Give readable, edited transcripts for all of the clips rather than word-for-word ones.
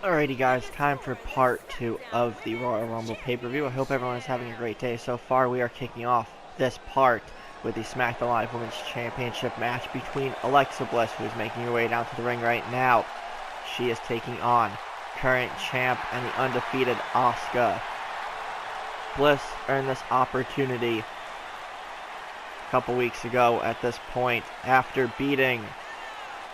Alrighty guys, time for part 2 of the Royal Rumble pay-per-view. I hope everyone is having a great day. So far we are kicking off this part with the SmackDown Live Women's Championship match between Alexa Bliss, who is making her way down to the ring right now. She is taking on current champ and the undefeated Asuka. Bliss earned this opportunity a couple weeks ago at this point after beating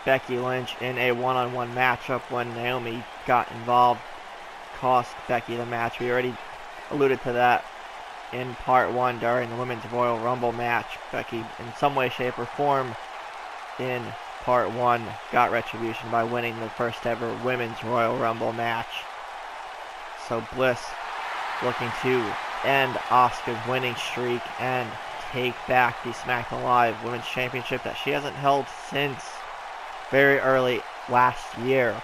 Becky Lynch in a one-on-one matchup when Naomi got involved, cost Becky the match. We already alluded to that in part 1 during the Women's Royal Rumble match. Becky, in some way, shape, or form, in part 1, got retribution by winning the first ever Women's Royal Rumble match. So Bliss looking to end Asuka's winning streak and take back the SmackDown Live Women's Championship that she hasn't held since very early last year.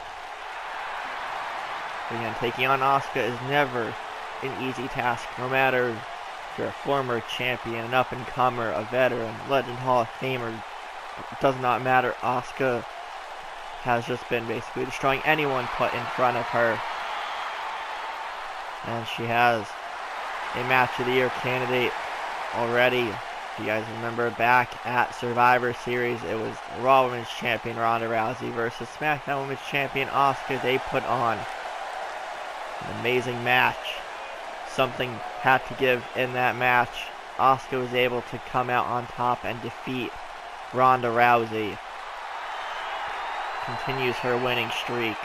Again, taking on Asuka is never an easy task, no matter if you're a former champion, an up-and-comer, a veteran, Legend Hall of Famer. It does not matter. Asuka has just been basically destroying anyone put in front of her. And she has a Match of the Year candidate already. If you guys remember back at Survivor Series, it was Raw Women's Champion Ronda Rousey versus SmackDown Women's Champion Asuka. They put on an amazing match. Something had to give in that match. Asuka was able to come out on top and defeat Ronda Rousey. Continues her winning streak.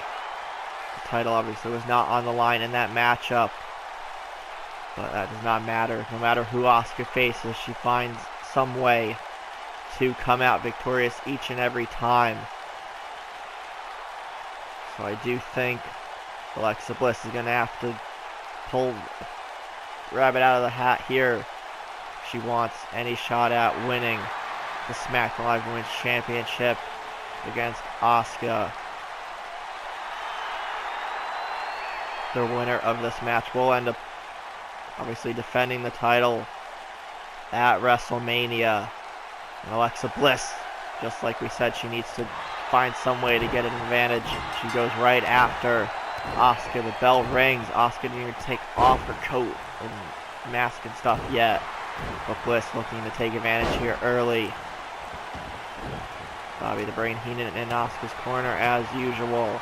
The title obviously was not on the line in that matchup, but that does not matter. No matter who Asuka faces, she finds some way to come out victorious each and every time. So I do think Alexa Bliss is going to have to pull rabbit out of the hat here if she wants any shot at winning the SmackDown Live Women's Championship against Asuka. The winner of this match will end up obviously defending the title at WrestleMania. And Alexa Bliss, just like we said, she needs to find some way to get an advantage. She goes right after Asuka. The bell rings. Asuka didn't even take off her coat and mask and stuff yet. But Bliss looking to take advantage here early. Bobby the Brain Heenan in Asuka's corner as usual.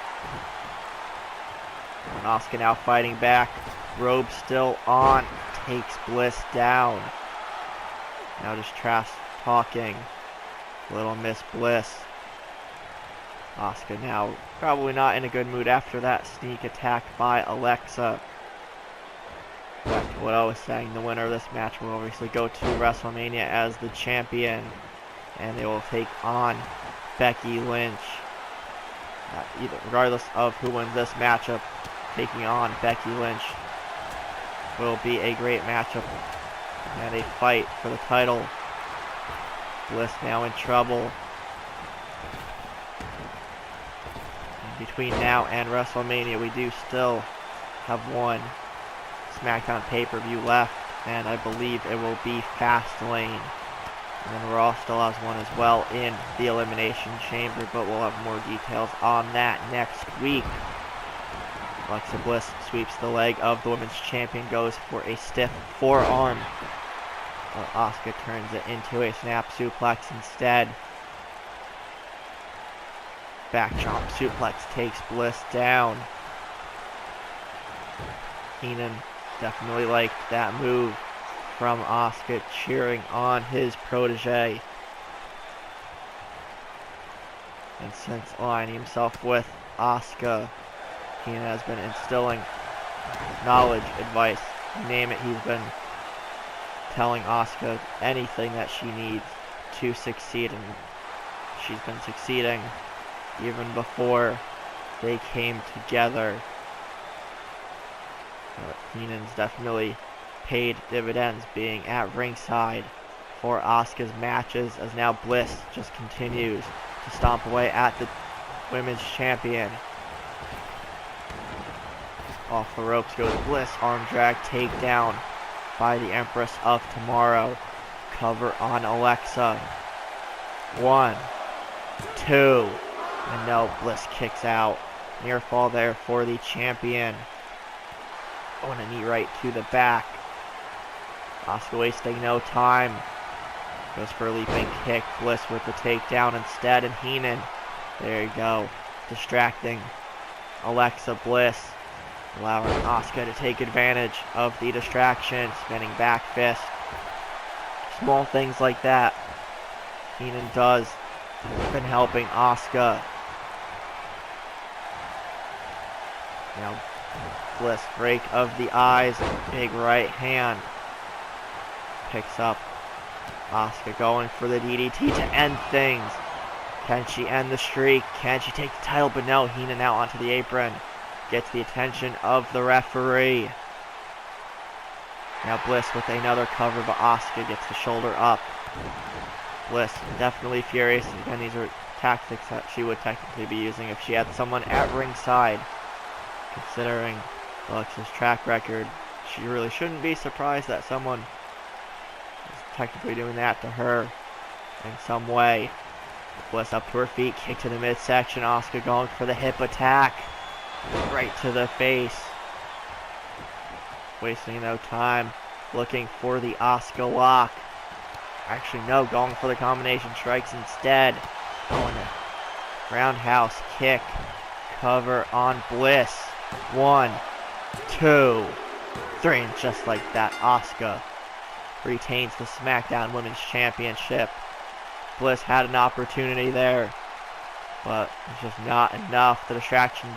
And Asuka now fighting back. Robe still on. Takes Bliss down. Now just trash talking. Little Miss Bliss. Asuka now probably not in a good mood after that sneak attack by Alexa. Back to what I was saying, the winner of this match will obviously go to WrestleMania as the champion. And they will take on Becky Lynch. Regardless of who wins this matchup, taking on Becky Lynch will be a great matchup and a fight for the title. Bliss now in trouble. And between now and WrestleMania, we do still have one SmackDown pay-per-view left, and I believe it will be Fastlane. And then Raw still has one as well in the Elimination Chamber, but we'll have more details on that next week. Alexa Bliss sweeps the leg of the Women's Champion, goes for a stiff forearm. But Asuka turns it into a snap suplex instead. Back chomp suplex takes Bliss down. Heenan definitely liked that move from Asuka, cheering on his protege. And since aligning himself with Asuka, Heenan has been instilling knowledge, advice, you name it. He's been telling Asuka anything that she needs to succeed, and she's been succeeding even before they came together. Heenan's definitely paid dividends being at ringside for Asuka's matches, as now Bliss just continues to stomp away at the Women's Champion. Off the ropes goes Bliss, arm drag takedown by the Empress of Tomorrow. Cover on Alexa. 1, 2, and no, Bliss kicks out. Near fall there for the champion. Going a knee right to the back. Asuka wasting no time. Goes for a leaping kick. Bliss with the takedown instead. And Heenan, there you go, distracting Alexa Bliss. Allowing Asuka to take advantage of the distraction. Spinning back fist. Small things like that Heenan does. Been helping Asuka. Now Bliss, break of the eyes, big right hand. Picks up Asuka, going for the DDT to end things. Can she end the streak? Can she take the title? But no, Heenan out onto the apron. Gets the attention of the referee. Now Bliss with another cover, but Asuka gets the shoulder up. Bliss definitely furious. Again, these are tactics that she would technically be using if she had someone at ringside. Considering Alexa's track record, she really shouldn't be surprised that someone is technically doing that to her in some way. Bliss up to her feet, kick to the midsection. Asuka going for the hip attack. Right to the face. Wasting no time. Looking for the Asuka lock. Actually, no, going for the combination strikes instead. Going to roundhouse kick. Cover on Bliss. 1, 2, 3. And just like that, Asuka retains the SmackDown Women's Championship. Bliss had an opportunity there, but it's just not enough. The distractions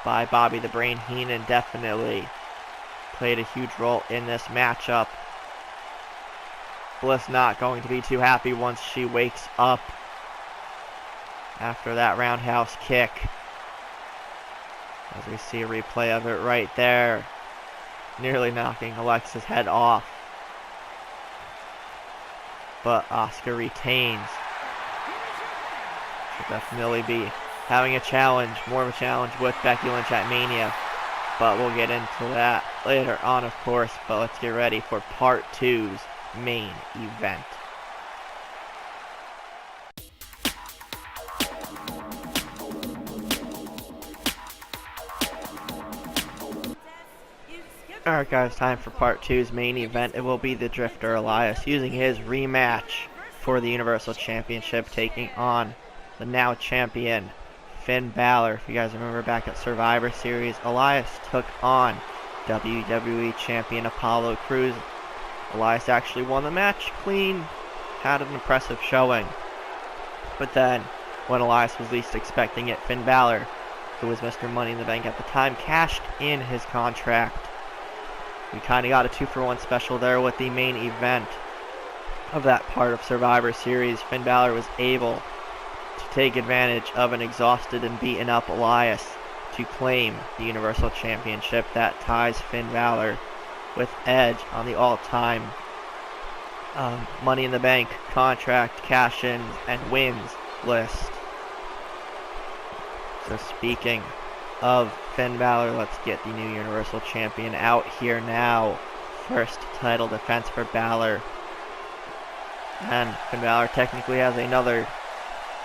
by Bobby the Brain Heenan definitely played a huge role in this matchup. Bliss not going to be too happy once she wakes up after that roundhouse kick. As we see a replay of it right there, nearly knocking Alexa's head off. But Asuka retains. She'll definitely be having a challenge, more of a challenge with Becky Lynch at Mania. But we'll get into that later on, of course. But let's get ready for Part 2's main event. Alright guys, time for Part 2's main event. It will be the Drifter Elias using his rematch for the Universal Championship, taking on the now champion Finn Balor. If you guys remember back at Survivor Series, Elias took on WWE Champion Apollo Crews. Elias actually won the match clean, had an impressive showing. But then, when Elias was least expecting it, Finn Balor, who was Mr. Money in the Bank at the time, cashed in his contract. We kind of got a 2-for-1 special there with the main event of that part of Survivor Series. Finn Balor was able to take advantage of an exhausted and beaten up Elias to claim the Universal Championship that ties Finn Balor with Edge on the all-time Money in the Bank contract cash-ins and wins list. So speaking of Finn Balor, let's get the new Universal Champion out here now. First title defense for Balor. And Finn Balor technically has another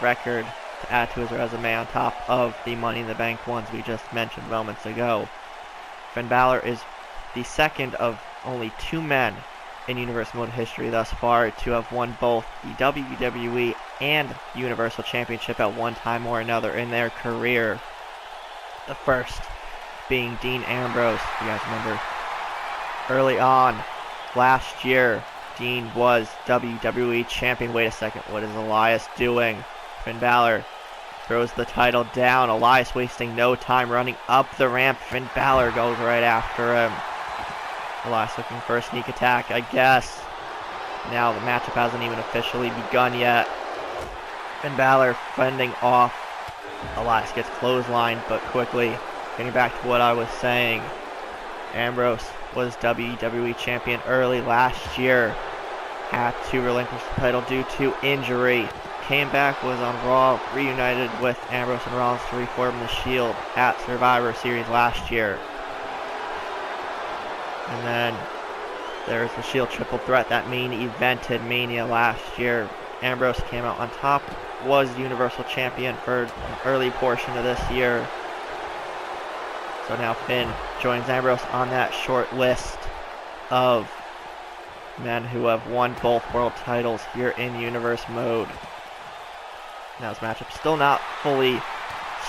record to add to his resume on top of the Money in the Bank ones we just mentioned moments ago. Finn Balor is the second of only 2 men in Universal Mode history thus far to have won both the WWE and Universal Championship at one time or another in their career. The first being Dean Ambrose. You guys remember early on last year, Dean was WWE Champion. Wait a second, what is Elias doing? Finn Balor throws the title down. Elias wasting no time running up the ramp. Finn Balor goes right after him. Elias looking for a sneak attack, I guess. Now the matchup hasn't even officially begun yet. Finn Balor fending off. Elias gets clotheslined, but quickly getting back to what I was saying. Ambrose was WWE Champion early last year. Had to relinquish the title due to injury. Came back, was on Raw, reunited with Ambrose and Rollins to reform the Shield at Survivor Series last year. And then there's the Shield triple threat that main evented Mania last year. Ambrose came out on top was Universal Champion for an early portion of this year. So now Finn joins Ambrose on that short list of men who have won both world titles here in Universe mode. Now his matchup still not fully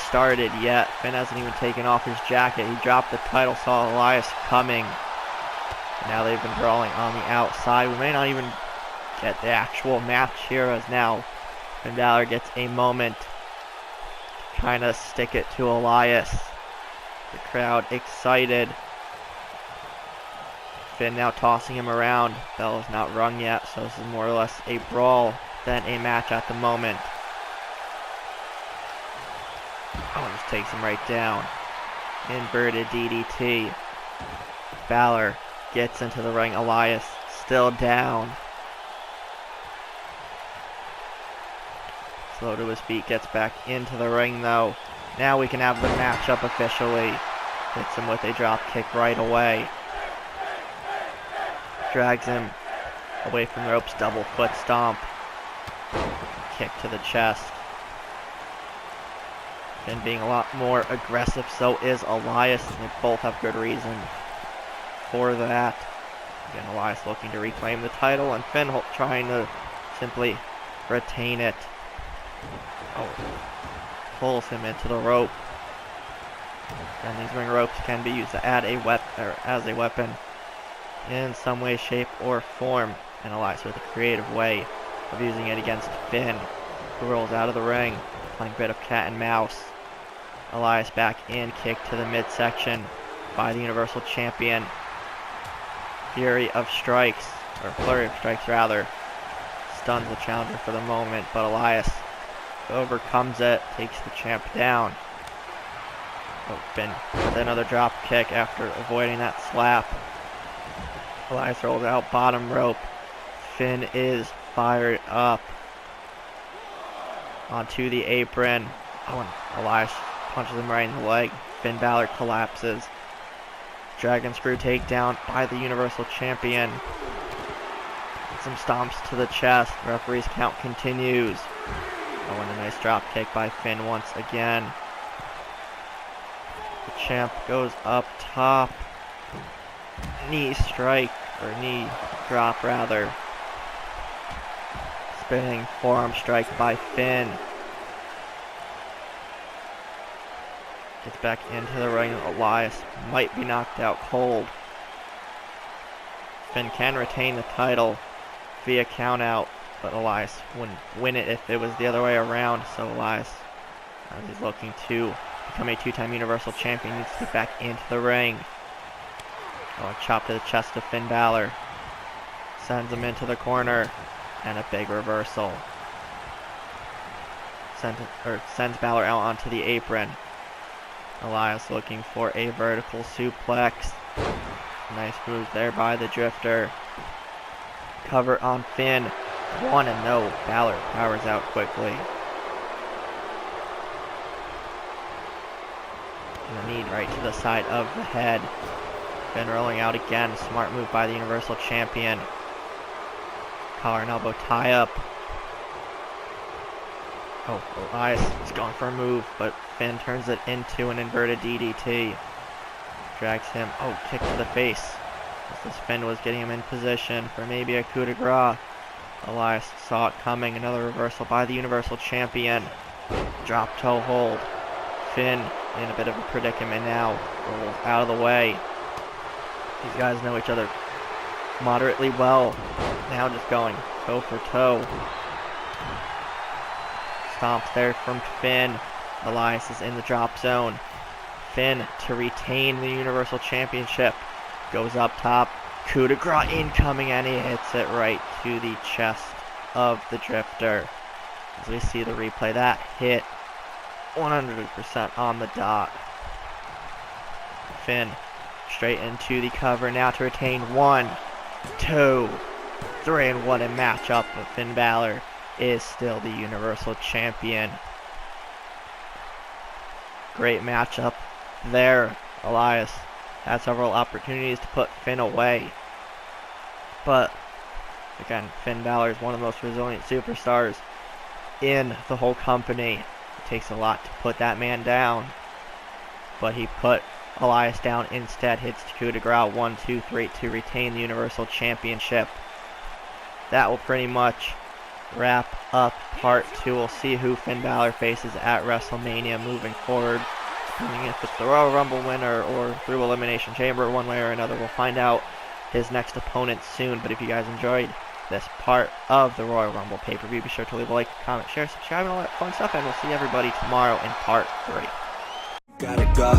started yet. Finn hasn't even taken off his jacket. He dropped the title, saw Elias coming. Now they've been brawling on the outside. We may not even get the actual match here, as now Finn Balor gets a moment to kind of stick it to Elias. The crowd excited. Finn now tossing him around. Bell is not rung yet, so this is more or less a brawl than a match at the moment. Oh, just takes him right down. Inverted DDT. Balor gets into the ring. Elias still down. Slow to his feet, gets back into the ring though. Now we can have the matchup officially. Hits him with a drop kick right away. Drags him away from the ropes, double foot stomp. Kick to the chest. Finn being a lot more aggressive, so is Elias. They both have good reason for that. Again, Elias looking to reclaim the title, and Finn trying to simply retain it. Oh, pulls him into the rope. And these ring ropes can be used to add a as a weapon in some way, shape, or form. And Elias with a creative way of using it against Finn, who rolls out of the ring, playing a bit of cat and mouse. Elias back in, kick to the midsection by the Universal Champion. Flurry of strikes rather, stuns the challenger for the moment, but Elias overcomes it, takes the champ down. Oh, Finn with another drop kick after avoiding that slap. Elias rolls out bottom rope. Finn is fired up. Onto the apron. Oh, and Elias punches him right in the leg. Finn Balor collapses. Dragon screw takedown by the Universal Champion. Some stomps to the chest. The referee's count continues. Oh, and a nice drop kick by Finn once again. The champ goes up top. Knee strike, or knee drop rather. Spinning forearm strike by Finn. Gets back into the ring. Elias might be knocked out cold. Finn can retain the title via countout, but Elias wouldn't win it if it was the other way around. So Elias, as he's looking to become a two-time Universal Champion, needs to get back into the ring. Oh, a chop to the chest of Finn Balor. Sends him into the corner, and a big reversal. Sends Balor out onto the apron. Elias looking for a vertical suplex. Nice move there by the Drifter. Cover on Finn. 1-0. Balor powers out quickly. And a knee right to the side of the head. Finn rolling out again. Smart move by the Universal Champion. Collar and elbow tie up. Oh, Elias is going for a move, but Finn turns it into an inverted DDT. Drags him. Oh, kick to the face. This Finn was getting him in position for maybe a coup de grace. Elias saw it coming. Another reversal by the Universal Champion. Drop toe hold. Finn in a bit of a predicament now. Rolls out of the way. These guys know each other moderately well. Now just going toe for toe. Stomps there from Finn. Elias is in the drop zone. Finn to retain the Universal Championship. Goes up top. Coup de grace incoming, and he hits it right to the chest of the Drifter. As we see the replay, that hit 100% on the dot. Finn straight into the cover now to retain. 1, 2, 3, and what a matchup. But Finn Balor is still the Universal Champion. Great matchup there. Elias had several opportunities to put Finn away. But again, Finn Balor is one of the most resilient superstars in the whole company. It takes a lot to put that man down, but he put Elias down instead. Hits the coup de grace 1, 2, 3 to retain the Universal Championship. That will pretty much wrap up part 2. We'll see who Finn Balor faces at WrestleMania moving forward. Depending if it's the Royal Rumble winner or through Elimination Chamber, one way or another, we'll find out his next opponent soon. But if you guys enjoyed this part of the Royal Rumble pay-per-view, be sure to leave a like, comment, share, subscribe, and all that fun stuff, and we'll see everybody tomorrow in part 3. Gotta go,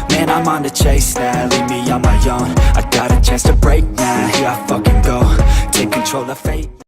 man, I'm on the chase now, leave me on my own. I got a chance to break now, here I fucking go, take control of fate.